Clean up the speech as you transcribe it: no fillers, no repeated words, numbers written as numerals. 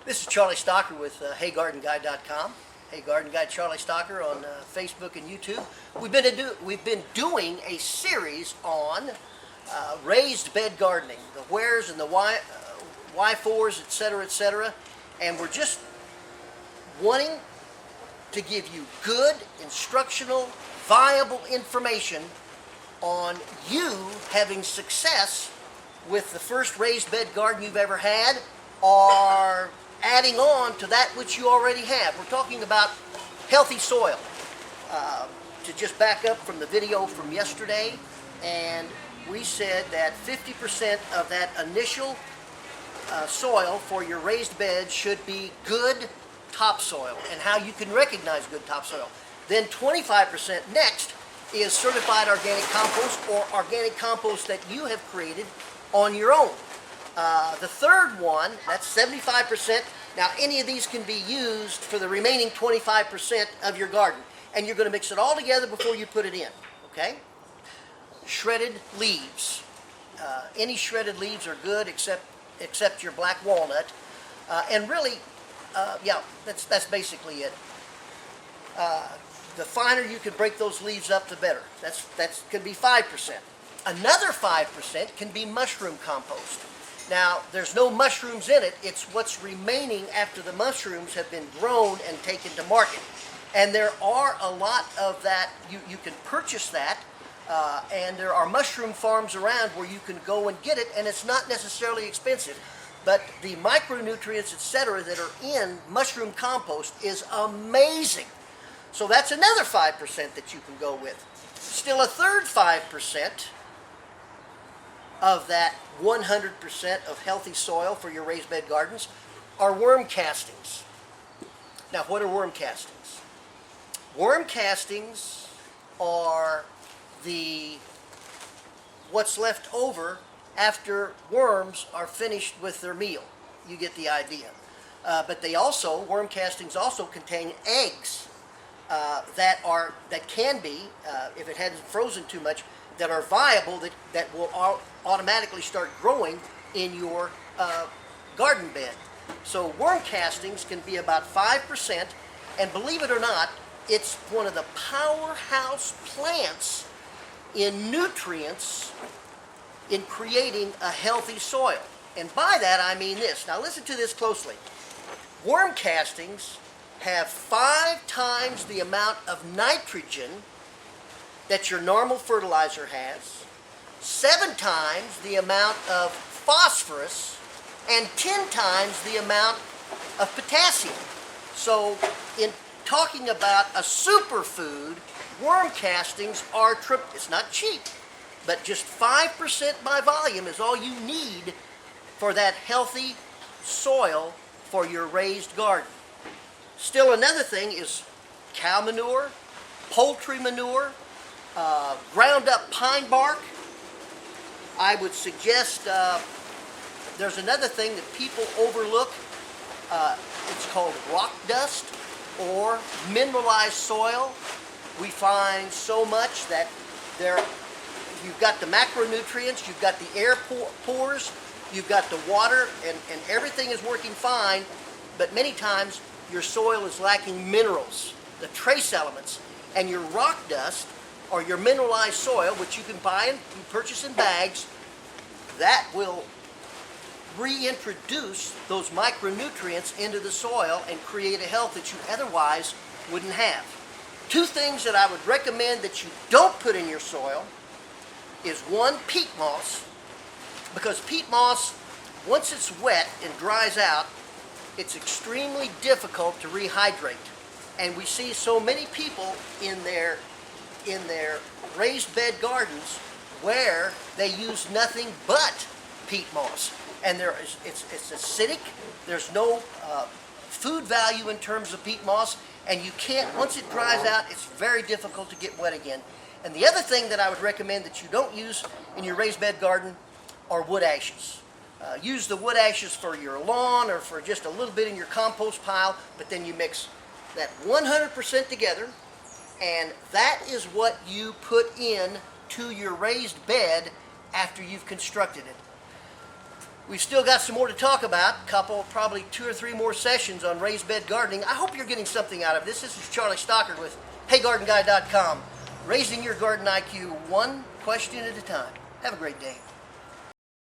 This is Charlie Stocker with HeyGardenGuide.com. Hey Garden Guide Charlie Stocker on Facebook and YouTube. We've been doing a series on raised bed gardening, the wheres and the why-fors, etc., and we're just wanting to give you good, instructional, viable information on you having success with the first raised bed garden you've ever had, or adding on to that which you already have. We're talking about healthy soil. To just back up from the video from yesterday, and we said that 50% of that initial soil for your raised bed should be good topsoil, and how you can recognize good topsoil. Then 25% next is certified organic compost, or organic compost that you have created on your own. The third one, that's 75%. Now, any of these can be used for the remaining 25% of your garden. And you're going to mix it all together before you put it in, okay? Shredded leaves. Any shredded leaves are good except your black walnut. And really, yeah, that's basically it. The finer you can break those leaves up, the better. That's could be 5%. Another 5% can be mushroom compost. Now, there's no mushrooms in it. It's what's remaining after the mushrooms have been grown and taken to market. And there are a lot of that. You can purchase that, and there are mushroom farms around where you can go and get it, and it's not necessarily expensive. But the micronutrients, etc., that are in mushroom compost is amazing. So that's another 5% that you can go with. Still a third 5% of that 100% of healthy soil for your raised bed gardens are worm castings. Now, what are worm castings? Worm castings are what's left over after worms are finished with their meal. You get the idea. But worm castings also contain eggs that can be, if it hadn't frozen too much, that are viable, that will automatically start growing in your garden bed. So worm castings can be about 5%, and believe it or not, it's one of the powerhouse plants in nutrients in creating a healthy soil. And by that I mean this. Now listen to this closely. Worm castings have 5 times the amount of nitrogen that your normal fertilizer has, 7 times the amount of phosphorus, and 10 times the amount of potassium. So in talking about a superfood, worm castings are it's not cheap, but just 5% by volume is all you need for that healthy soil for your raised garden. Still, another thing is cow manure, poultry manure, ground up pine bark. I would suggest there's another thing that people overlook. It's called rock dust or mineralized soil. We find so much that you've got the macronutrients, you've got the air pores, you've got the water, and everything is working fine, but many times your soil is lacking minerals, the trace elements, and your rock dust or your mineralized soil, which you can buy and purchase in bags, that will reintroduce those micronutrients into the soil and create a health that you otherwise wouldn't have. 2 things that I would recommend that you don't put in your soil is 1, peat moss, because peat moss, once it's wet and dries out, it's extremely difficult to rehydrate. And we see so many people in their raised bed gardens where they use nothing but peat moss, and it's acidic. There's no food value in terms of peat moss, and you can't, once it dries out, it's very difficult to get wet again. And the other thing that I would recommend that you don't use in your raised bed garden are wood ashes. Use the wood ashes for your lawn or for just a little bit in your compost pile, but then you mix that 100% together, and that is what you put in to your raised bed after you've constructed it. We've still got some more to talk about, probably 2 or 3 more sessions on raised bed gardening. I hope you're getting something out of this. This is Charlie Stockard with HeyGardenGuy.com, raising your garden IQ one question at a time. Have a great day.